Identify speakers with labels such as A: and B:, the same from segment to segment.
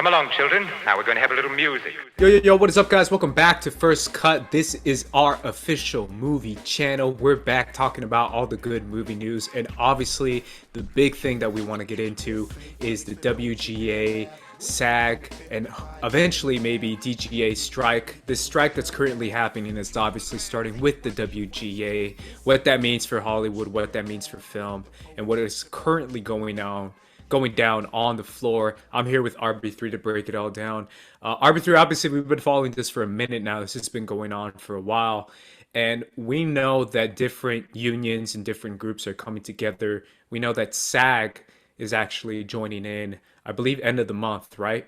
A: Come along, children. Now we're going to have a little music.
B: Yo, what is up, guys? Welcome back to First Cut. This is our official movie channel. We're back talking about all the good movie news, and obviously the big thing that we want to get into is the WGA, SAG, and eventually maybe DGA strike. This strike that's currently happening is obviously starting with the WGA, what that means for Hollywood, what that means for film, and what is currently going down on the floor. I'm here with RB3 to break it all down. RB3, obviously, we've been following this for a minute now. This has been going on for a while. And we know that different unions and different groups are coming together. We know that SAG is actually joining in, I believe, end of the month, right?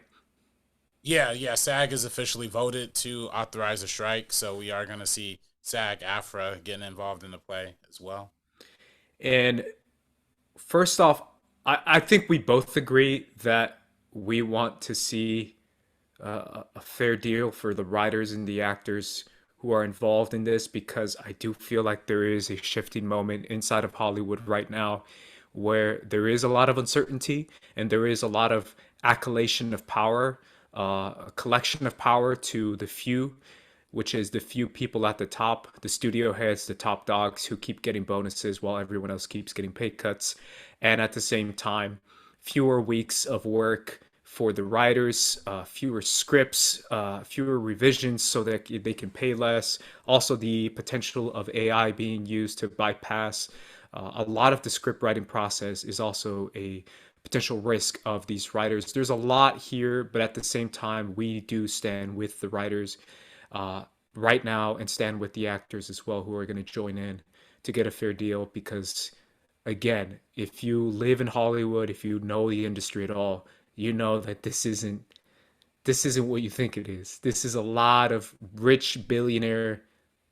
C: Yeah. SAG has officially voted to authorize a strike. So we are going to see SAG-AFTRA getting involved in the play as well.
B: And first off, I think we both agree that we want to see a fair deal for the writers and the actors who are involved in this, because I do feel like there is a shifting moment inside of Hollywood right now where there is a lot of uncertainty and there is a lot of accolation of power, a collection of power to the few, which is the few people at the top, the studio heads, the top dogs who keep getting bonuses while everyone else keeps getting pay cuts. And at the same time, fewer weeks of work for the writers, fewer scripts, fewer revisions so that they can pay less. Also, the potential of AI being used to bypass a lot of the script writing process is also a potential risk of these writers. There's a lot here, but at the same time, we do stand with the writers right now and stand with the actors as well who are going to join in to get a fair deal, because again, if you live in Hollywood, if you know the industry at all, you know that this isn't what you think it is. This is a lot of rich billionaire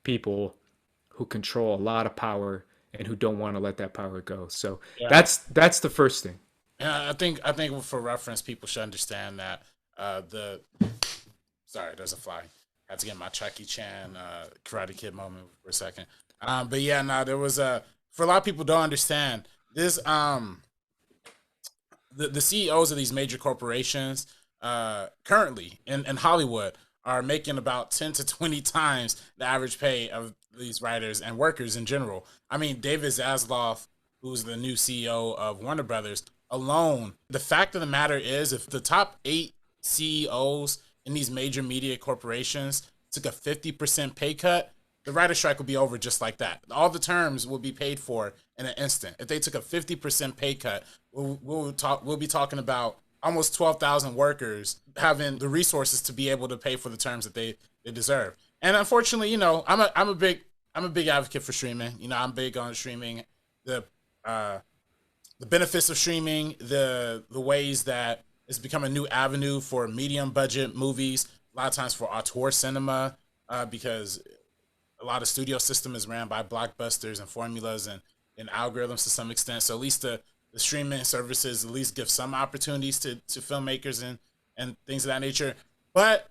B: people who control a lot of power and who don't want to let that power go. So
C: Yeah.
B: that's the first thing.
C: Yeah, I think for reference, people should understand that sorry, there's a fly. Had to get my Chucky Chan Karate Kid moment for a second. But yeah, no, there was for a lot of people don't understand this. The CEOs of these major corporations currently in Hollywood are making about 10 to 20 times the average pay of these writers and workers in general. I mean, David Zaslav, who's the new CEO of Warner Brothers, alone, the fact of the matter is, if the top 8 CEOs in these major media corporations took a 50% pay cut, the writer strike would be over just like that. All the terms will be paid for in an instant. If they took a 50% pay cut, we'll be talking about almost 12,000 workers having the resources to be able to pay for the terms that they deserve. And unfortunately, you know, I'm a big advocate for streaming. You know, I'm big on streaming, the benefits of streaming, the ways that it's become a new avenue for medium budget movies, a lot of times for auteur cinema, because a lot of studio system is ran by blockbusters and formulas and algorithms to some extent. So at least the streaming services at least give some opportunities to filmmakers and things of that nature. But,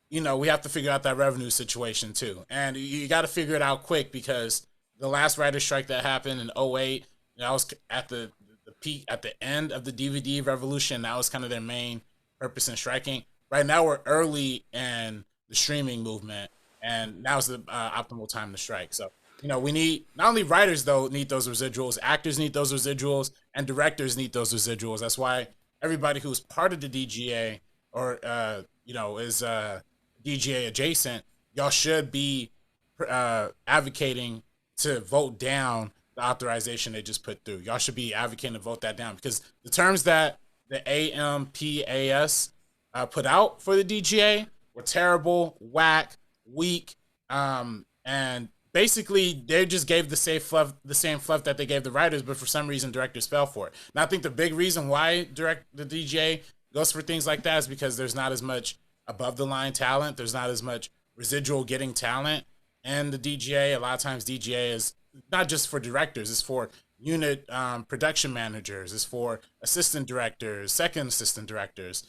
C: you know, we have to figure out that revenue situation too. And you got to figure it out quick, because the last writer's strike that happened in 2008, that was at the peak, at the end of the DVD revolution. That was kind of their main purpose in striking. Right now we're early in the streaming movement, and now's the optimal time to strike. So, you know, we need, not only writers though need those residuals, actors need those residuals, and directors need those residuals. That's why everybody who's part of the DGA or you know, is DGA adjacent, y'all should be advocating to vote down the authorization they just put through. Y'all should be advocating to vote that down, because the terms that the AMPAS put out for the DGA were terrible, whack, weak, and basically they just gave the same fluff that they gave the writers, but for some reason directors fell for it. And I think the big reason why the DGA goes for things like that is because there's not as much above the line talent, there's not as much residual getting talent, and the DGA, a lot of times DGA is not just for directors, it's for unit production managers, it's for assistant directors, second assistant directors.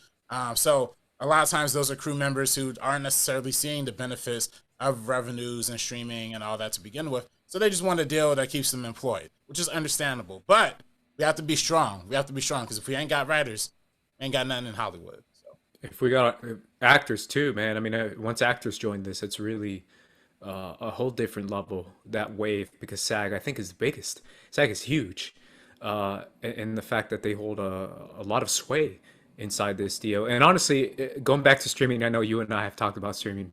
C: So a lot of times those are crew members who aren't necessarily seeing the benefits of revenues and streaming and all that to begin with. So they just want a deal that keeps them employed, which is understandable. But we have to be strong. We have to be strong, because if we ain't got writers, we ain't got nothing in Hollywood. So
B: if we got actors too, man. I mean, once actors join this, it's really a whole different level. That wave, because SAG, I think, is the biggest. SAG is huge, and the fact that they hold a lot of sway inside this deal. And honestly, going back to streaming, I know you and I have talked about streaming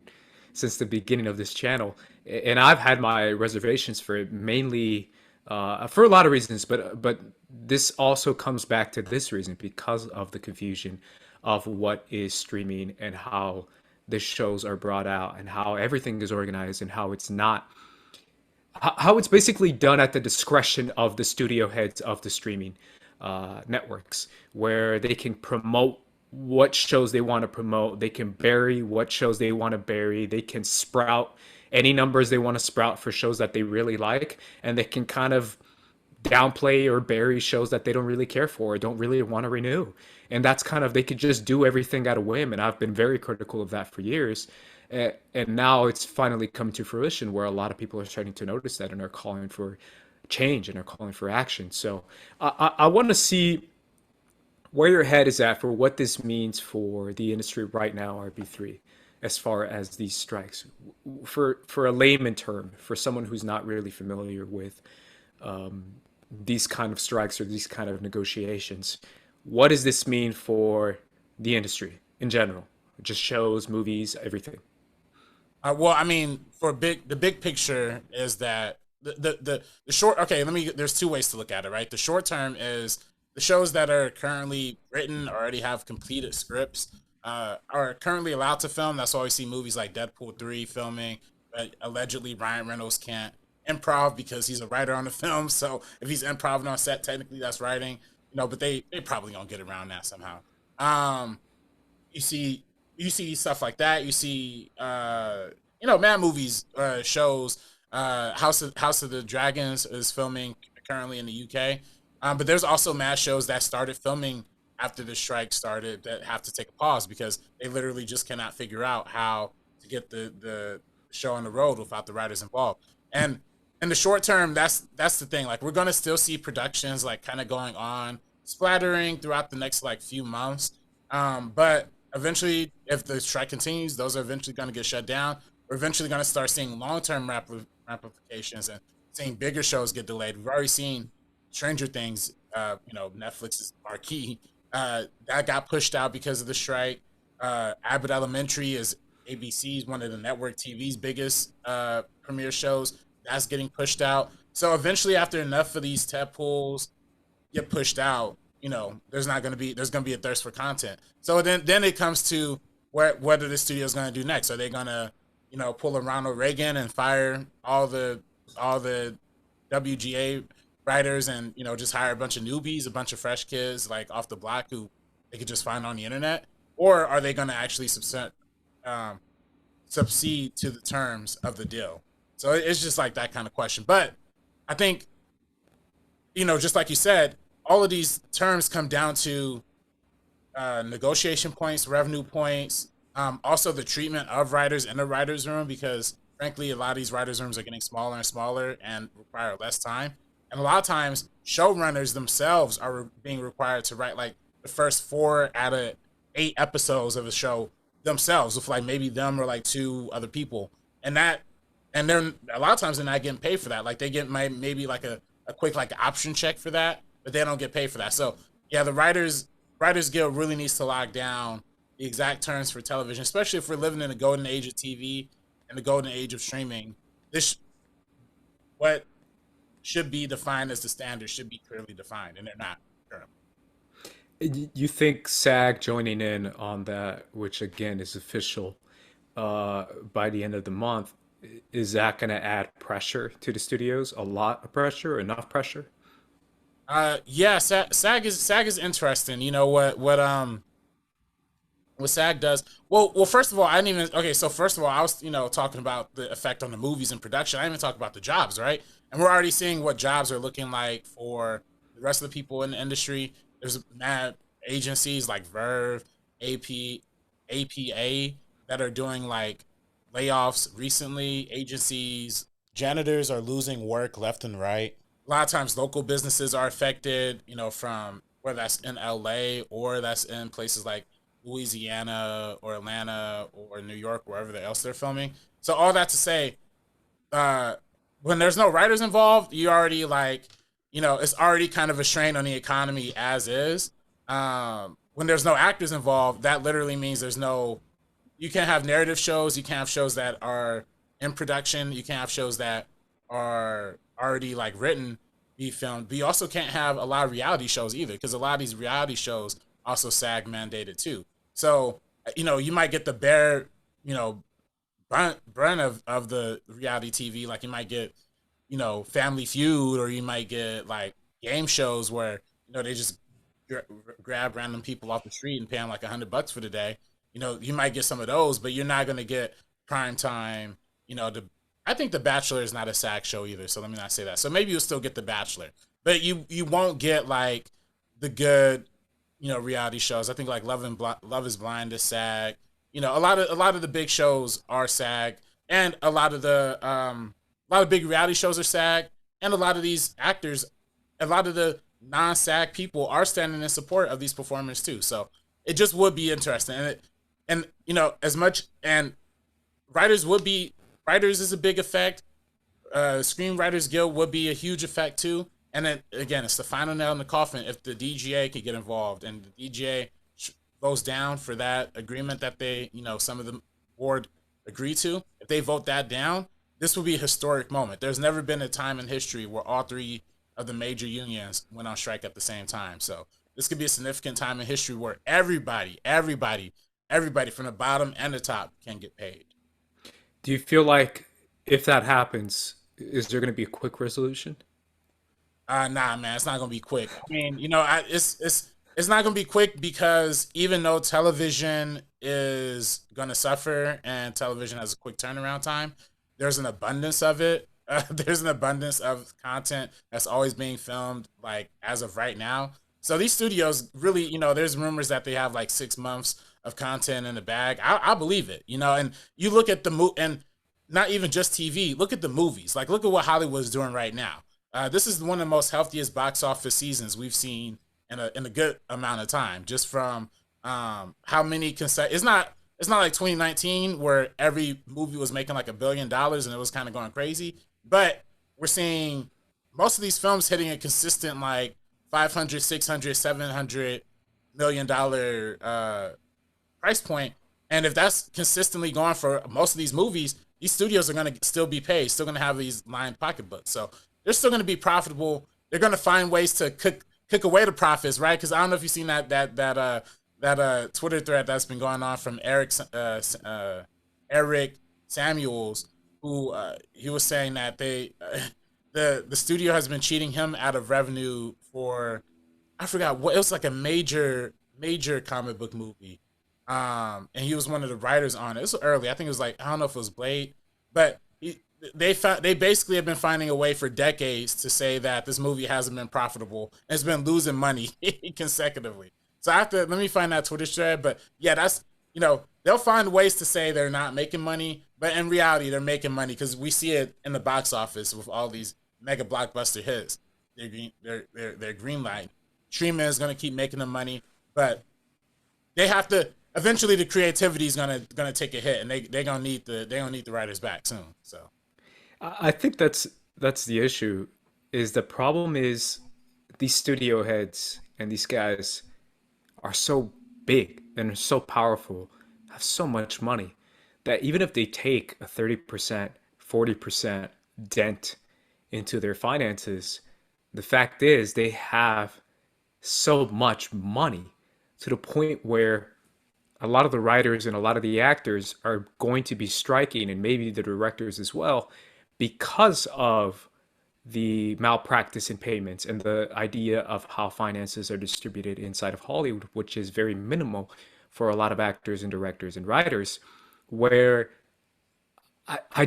B: since the beginning of this channel, and I've had my reservations for it mainly for a lot of reasons, but this also comes back to this reason because of the confusion of what is streaming and how the shows are brought out and how everything is organized and how it's not how it's basically done at the discretion of the studio heads of the streaming networks, where they can promote what shows they want to promote, they can bury what shows they want to bury, they can sprout any numbers they want to sprout for shows that they really like, and they can kind of downplay or bury shows that they don't really care for or don't really want to renew. And that's kind of, they could just do everything at a whim. And I've been very critical of that for years. And now it's finally come to fruition where a lot of people are starting to notice that and are calling for change and are calling for action. So I want to see where your head is at for what this means for the industry right now, RB3, as far as these strikes. For a layman term, for someone who's not really familiar with these kind of strikes or these kind of negotiations, what does this mean for the industry in general? Just shows, movies, everything.
C: Well, I mean, the big picture is that the short. Okay, There's two ways to look at it, right? The short term is the shows that are currently written, already have completed scripts, are currently allowed to film. That's why we see movies like Deadpool 3 filming. But allegedly, Ryan Reynolds can't improv because he's a writer on the film. So if he's improv on set, technically that's writing. But they probably gonna get around that somehow. You see stuff like that. You see mad movies, shows. House of the Dragons is filming currently in the UK. But there's also mad shows that started filming after the strike started that have to take a pause because they literally just cannot figure out how to get the show on the road without the writers involved. And in the short term, that's the thing. Like, we're gonna still see productions like kind of going on, splattering throughout the next like few months. But eventually, if the strike continues, those are eventually gonna get shut down. We're eventually gonna start seeing long-term ramifications and seeing bigger shows get delayed. We've already seen Stranger Things, Netflix's marquee, that got pushed out because of the strike. Abbott Elementary is ABC's, one of the network TV's biggest premiere shows. That's getting pushed out. So eventually, after enough of these ted pools get pushed out, there's gonna be a thirst for content. So then it comes to what are the studios gonna do next? Are they gonna pull a Ronald Reagan and fire all the WGA writers and just hire a bunch of newbies, a bunch of fresh kids like off the block who they could just find on the internet? Or are they gonna actually succeed to the terms of the deal? So it's just like that kind of question. But I think, just like you said, all of these terms come down to negotiation points, revenue points, also the treatment of writers in the writer's room, because frankly, a lot of these writers' rooms are getting smaller and smaller and require less time. And a lot of times, showrunners themselves are being required to write like the first 4 out of 8 episodes of a show themselves, with like maybe them or like 2 other people. And they're a lot of times they're not getting paid for that. Like, they get maybe like a quick like option check for that, but they don't get paid for that. So yeah, the Writers Guild really needs to lock down the exact terms for television, especially if we're living in the golden age of TV and the golden age of streaming. What should be defined as the standard should be clearly defined, and they're not currently.
B: You think SAG joining in on that, which again is official by the end of the month, is that going to add pressure to the studios? A lot of pressure, enough pressure?
C: Yeah, SAG is interesting. What SAG does. Well, first of all, I didn't even. Okay, so first of all, I was talking about the effect on the movies and production. I didn't even talk about the jobs, right? And we're already seeing what jobs are looking like for the rest of the people in the industry. There's mad agencies like Verve, APA that are doing like layoffs recently. Agencies, janitors are losing work left and right. A lot of times local businesses are affected, from whether that's in LA or that's in places like Louisiana or Atlanta or New York, wherever else they're filming. So all that to say, uh, when there's no writers involved, you already like, it's already kind of a strain on the economy as is. When there's no actors involved, that literally means you can't have narrative shows, you can't have shows that are in production, you can't have shows that are already like written be filmed. But you also can't have a lot of reality shows either, because a lot of these reality shows also SAG mandated too. So you might get the bare, you know, brunt of the reality TV. Like you might get, Family Feud, or you might get like game shows where they just gra- grab random people off the street and pay them like $100 for the day. You might get some of those, but you're not gonna get prime time. I think The Bachelor is not a SAG show either, so let me not say that. So maybe you'll still get The Bachelor, but you won't get like the good reality shows. I think like Love is Blind is SAG. A lot of the big shows are SAG, and a lot of big reality shows are SAG, and a lot of these actors, a lot of the non-SAG people are standing in support of these performers too. So it just would be interesting, and as much and writers is a big effect. Screenwriters Guild would be a huge effect too. And then again, it's the final nail in the coffin if the DGA could get involved, and the DGA goes down for that agreement that some of the board agree to. If they vote that down, this will be a historic moment. There's never been a time in history where all three of the major unions went on strike at the same time. So this could be a significant time in history where everybody from the bottom and the top can get paid.
B: Do you feel like if that happens, is there going to be a quick resolution?
C: Nah, man, it's not gonna be quick. I mean, it's not gonna be quick because even though television is gonna suffer and television has a quick turnaround time, there's an abundance of it. There's an abundance of content that's always being filmed, like as of right now. So these studios really, there's rumors that they have like 6 months of content in the bag. I believe it, and you look at and not even just TV. Look at the movies. Like, look at what Hollywood's doing right now. This is one of the most healthiest box office seasons we've seen in a good amount of time. Just from how many it's not like 2019 where every movie was making like $1 billion and it was kind of going crazy. But we're seeing most of these films hitting a consistent like 500, 600, 700 million dollar price point. And if that's consistently going for most of these studios are going to still be paid, still going to have these lined pocketbooks. So they're still going to be profitable. They're going to find ways to cook away the profits, right? Because I don't know if you've seen that Twitter thread that's been going on from Eric Samuels, who he was saying that the studio has been cheating him out of revenue for, I forgot what, it was like a major comic book movie. And he was one of the writers on it. It was early. I think it was like, I don't know if it was Blade, but they basically have been finding a way for decades to say that this movie hasn't been profitable and it's been losing money consecutively. So let me find that Twitter thread. But yeah, that's, they'll find ways to say they're not making money, but in reality, they're making money because we see it in the box office with all these mega blockbuster hits. They're green light. Streaming is going to keep making them money, but they have to, eventually the creativity is gonna take a hit, and they're gonna need the writers back soon. So
B: I think that's the issue. Is the problem is these studio heads and these guys are so big and are so powerful, have so much money that even if they take a 30%, 40% dent into their finances, the fact is they have so much money to the point where a lot of the writers and a lot of the actors are going to be striking, and maybe the directors as well, because of the malpractice in payments and the idea of how finances are distributed inside of Hollywood, which is very minimal for a lot of actors and directors and writers, where I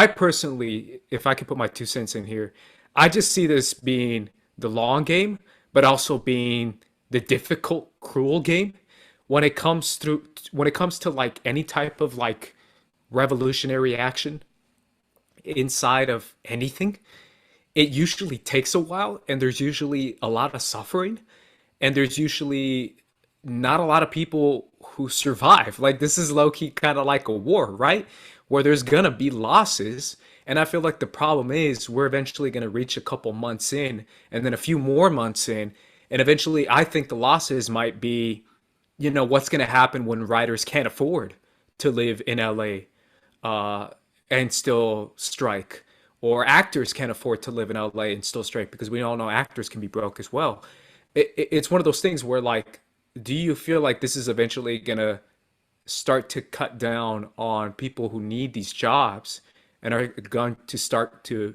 B: personally, if I could put my 2 cents in here, I just see this being the long game, but also being the difficult, cruel game when it comes to like any type of like revolutionary action inside of anything. It usually takes a while, and there's usually a lot of suffering, and there's usually not a lot of people who survive. Like this is low key kind of like a war, right? Where there's gonna be losses. And I feel like the problem is we're eventually gonna reach a couple months in and then a few more months in. And eventually I think the losses might be, what's gonna happen when writers can't afford to live in LA uh, and still strike. Or actors can't afford to live in LA and still strike because we all know actors can be broke as well. It's one of those things where, like, do you feel like this is eventually going to start to cut down on people who need these jobs and are going to start to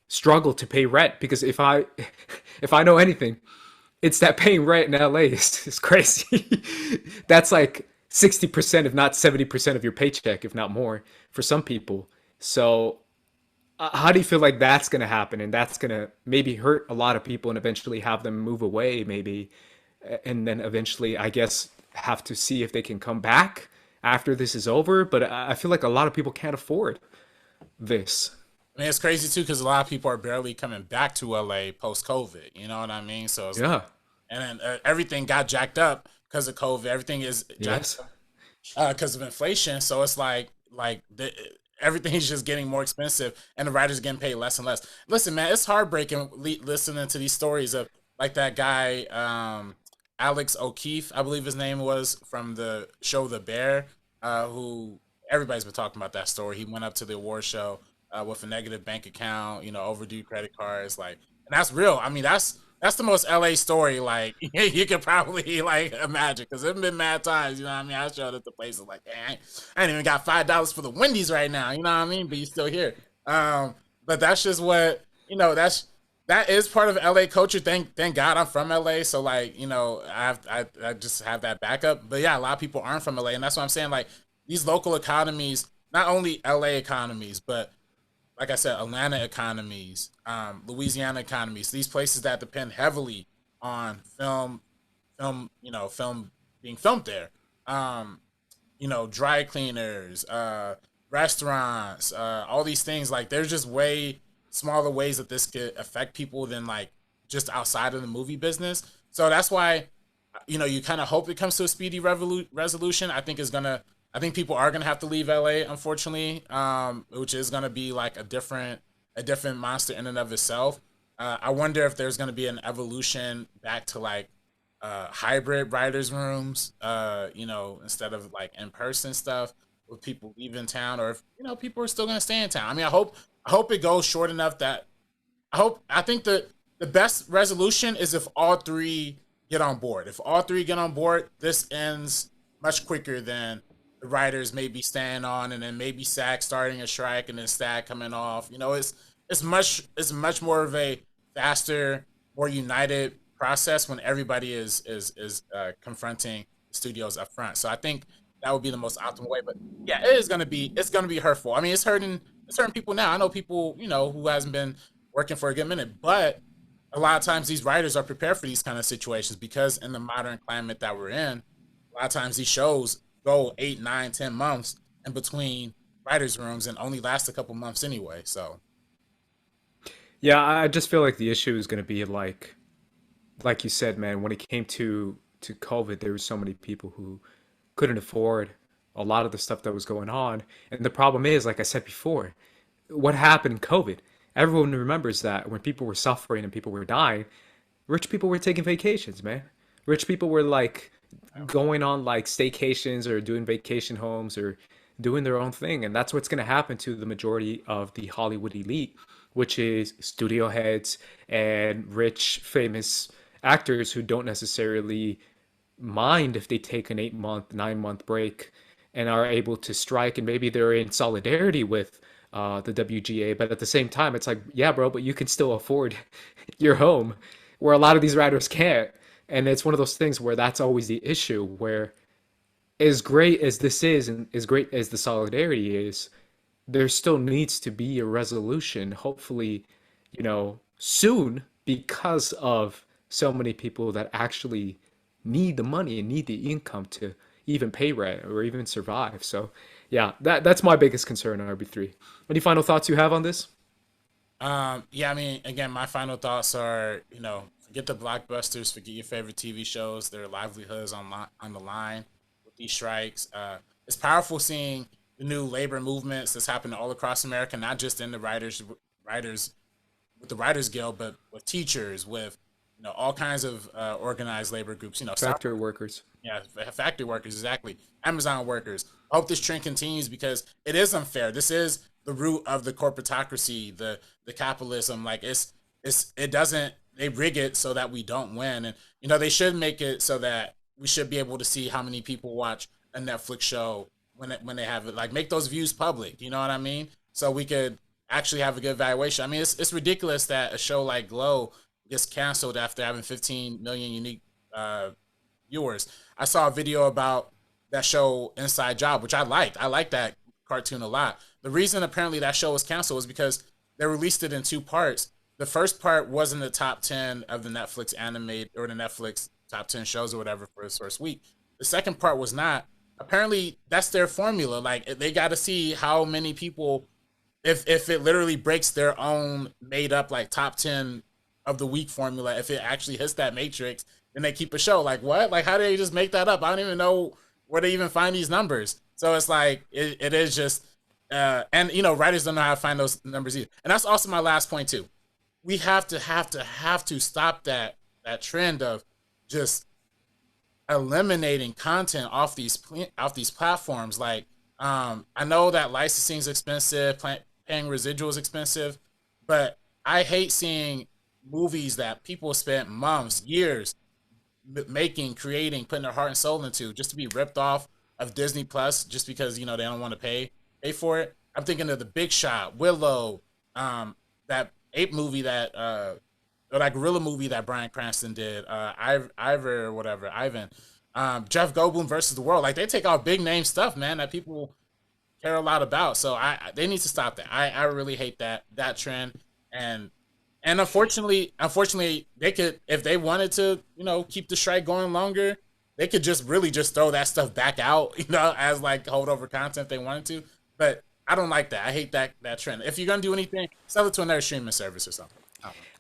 B: struggle to pay rent? Because if I know anything, it's that paying rent in LA is crazy. That's like 60%, if not 70% of your paycheck, if not more, for some people. So, how do you feel like that's going to happen? And that's going to maybe hurt a lot of people and eventually have them move away, maybe. And then eventually, I guess, have to see if they can come back after this is over. But I feel like a lot of people can't afford this.
C: I mean, it's crazy too because a lot of people are barely coming back to LA post COVID. You know what I mean? So it's like,
B: Yeah.
C: and then everything got jacked up because of COVID. Everything is jacked
B: Yes.
C: up because of inflation. So it's everything's just getting more expensive, and the writers are getting paid less and less. Listen, man, it's heartbreaking listening to these stories of like that guy, Alex O'Keefe, I believe his name was, from the show The Bear, who everybody's been talking about that story. He went up to the award show with a negative bank account, overdue credit cards, like, and that's real. I mean, that's the most LA story like you could probably like imagine because there've been mad times, you know what I mean? I showed up to places like, hey, I ain't even got $5 for the Wendy's right now, you know what I mean? But you still here. But that's just what that is part of LA culture. Thank God I'm from LA, so like I just have that backup. But yeah, a lot of people aren't from LA, and that's what I'm saying. Like these local economies, not only LA economies, but like I said, Atlanta economies, Louisiana economies, these places that depend heavily on film being filmed there. Um, dry cleaners, restaurants, all these things. Like, there's just way smaller ways that this could affect people than like just outside of the movie business. So that's why, you kind of hope it comes to a speedy resolution. I think people are gonna have to leave LA, unfortunately, which is gonna be like a different monster in and of itself. I wonder if there's gonna be an evolution back to like hybrid writers' rooms, instead of like in person stuff with people leaving town, or if people are still gonna stay in town. I mean, I hope it goes short enough that I think the best resolution is if all three get on board. If all three get on board, this ends much quicker than the writers maybe staying on and then maybe SAG starting a strike and then SAG coming off. It's much more of a faster, more united process when everybody is confronting the studios up front. So I think that would be the most optimal way. But yeah, it's gonna be hurtful. I mean, it's hurting people now. I know people who hasn't been working for a good minute, but a lot of times these writers are prepared for these kind of situations because in the modern climate that we're in, a lot of times these shows go 8, 9, 10 months in between writers' rooms and only last a couple months anyway. So
B: Yeah, I just feel like the issue is going to be like you said, man, when it came to COVID, there were so many people who couldn't afford a lot of the stuff that was going on. And the problem is, like I said before, what happened in COVID? Everyone remembers that when people were suffering and people were dying, rich people were taking vacations, man. Rich people were like going on like staycations or doing vacation homes or doing their own thing. And that's what's going to happen to the majority of the Hollywood elite, which is studio heads and rich, famous actors who don't necessarily mind if they take an 8 month, 9 month break and are able to strike. And maybe they're in solidarity with the WGA. But at the same time, it's like, yeah, bro, but you can still afford your home where a lot of these writers can't. And it's one of those things where that's always the issue, where as great as this is and as great as the solidarity is, there still needs to be a resolution, hopefully, soon, because of so many people that actually need the money and need the income to even pay rent or even survive. So, yeah, that's my biggest concern on RB3. Any final thoughts you have on this?
C: yeah, I mean, again, my final thoughts are, Forget the blockbusters. Forget your favorite TV shows. Their livelihoods on the line with these strikes. It's powerful seeing the new labor movements that's happening all across America, not just in the writers with the Writers Guild, but with teachers, with all kinds of organized labor groups.
B: Factory workers.
C: Yeah, factory workers, exactly. Amazon workers. I hope this trend continues because it is unfair. This is the root of the corporatocracy, the capitalism. Like it doesn't. They rig it so that we don't win, and they should make it so that we should be able to see how many people watch a Netflix show when they have it. Like make those views public. You know what I mean? So we could actually have a good valuation. I mean, it's ridiculous that a show like Glow gets canceled after having 15 million unique viewers. I saw a video about that show Inside Job, which I liked. I liked that cartoon a lot. The reason apparently that show was canceled was because they released it in 2 parts. The first part was in the top 10 of the Netflix animated or the Netflix top 10 shows or whatever for its first week. The second part was not. Apparently, that's their formula. Like they got to see how many people, if it literally breaks their own made up like top 10 of the week formula, if it actually hits that matrix, then they keep a show. Like what? Like how do they just make that up? I don't even know where they even find these numbers. So it's like it is just and writers don't know how to find those numbers either. And that's also my last point too. We have to stop that trend of just eliminating content off these platforms. Like I know that licensing is expensive, paying residual is expensive, but I hate seeing movies that people spent months, years making, creating, putting their heart and soul into, just to be ripped off of Disney Plus just because they don't want to pay for it. I'm thinking of The Big Shot, Willow, that ape movie that or that gorilla movie that Bryan Cranston did, Ivan, Jeff Goldblum versus the World. Like they take out big name stuff, man, that people care a lot about. So they need to stop that. I really hate that trend. And unfortunately, they could, if they wanted to, keep the strike going longer, they could just really just throw that stuff back out, as like holdover content if they wanted to. But I don't like that. I hate that trend. If you're gonna do anything, sell it to another streaming service or something.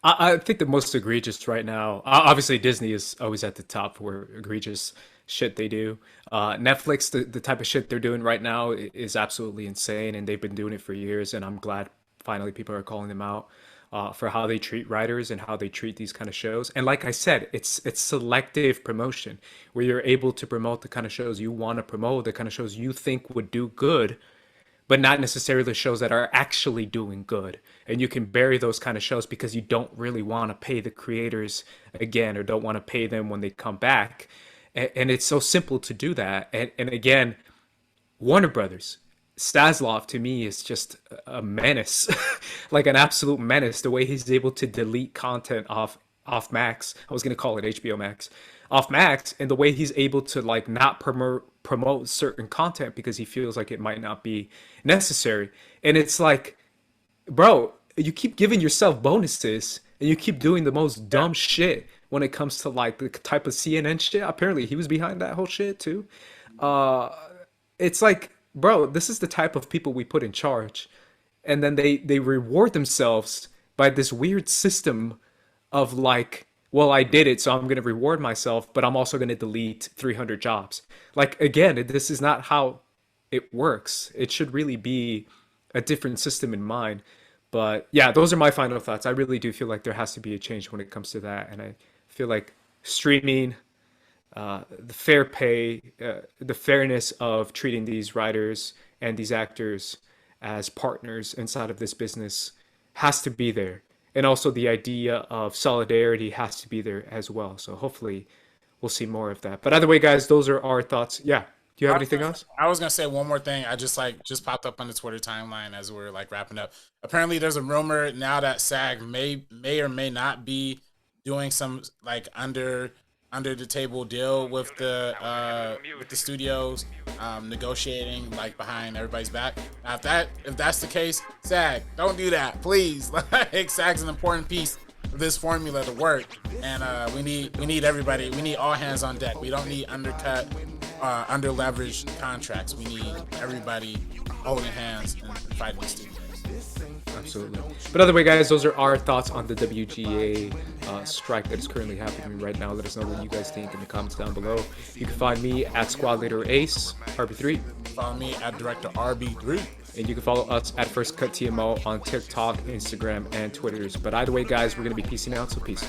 B: I think the most egregious right now, obviously Disney is always at the top for egregious shit they do. Netflix, the type of shit they're doing right now is absolutely insane, and they've been doing it for years. And I'm glad finally people are calling them out for how they treat writers and how they treat these kind of shows. And like I said, it's selective promotion where you're able to promote the kind of shows you want to promote, the kind of shows you think would do good, but not necessarily the shows that are actually doing good. And you can bury those kind of shows because you don't really want to pay the creators again, or don't want to pay them when they come back. And it's so simple to do that. And again, Warner Brothers, Staslov to me is just a menace, like an absolute menace. The way he's able to delete content off Max, I was going to call it HBO Max, off Max, and the way he's able to like not promote certain content because he feels like it might not be necessary. And it's like, bro, you keep giving yourself bonuses and you keep doing the most dumb shit when it comes to like the type of CNN shit. Apparently he was behind that whole shit too. It's like, bro, this is the type of people we put in charge. And then they reward themselves by this weird system of like, well, I did it, so I'm going to reward myself, but I'm also going to delete 300 jobs. Like, again, this is not how it works. It should really be a different system in mind. But yeah, those are my final thoughts. I really do feel like there has to be a change when it comes to that. And I feel like streaming, the fair pay, the fairness of treating these writers and these actors as partners inside of this business has to be there. And also the idea of solidarity has to be there as well. So hopefully we'll see more of that. But either way, guys, those are our thoughts. Yeah. Do you have anything else?
C: I was gonna say one more thing. I just popped up on the Twitter timeline as we're like wrapping up. Apparently, there's a rumor now that SAG may or may not be doing some like under the table deal with the studios, negotiating like behind everybody's back. Now, if that's the case, SAG, don't do that, please. Like SAG's an important piece of this formula to work, and we need everybody. We need all hands on deck. We don't need undercut, under leveraged contracts. We need everybody holding hands and fighting the studios.
B: Absolutely. But either way, guys, those are our thoughts on the WGA strike that is currently happening right now. Let us know what you guys think in the comments down below. You can find me at Squad Leader Ace, RB3.
C: Follow me at Director RB3.
B: And you can follow us at First Cut TMO on TikTok, Instagram, and Twitters. But either way, guys, we're going to be peacing out, so peace.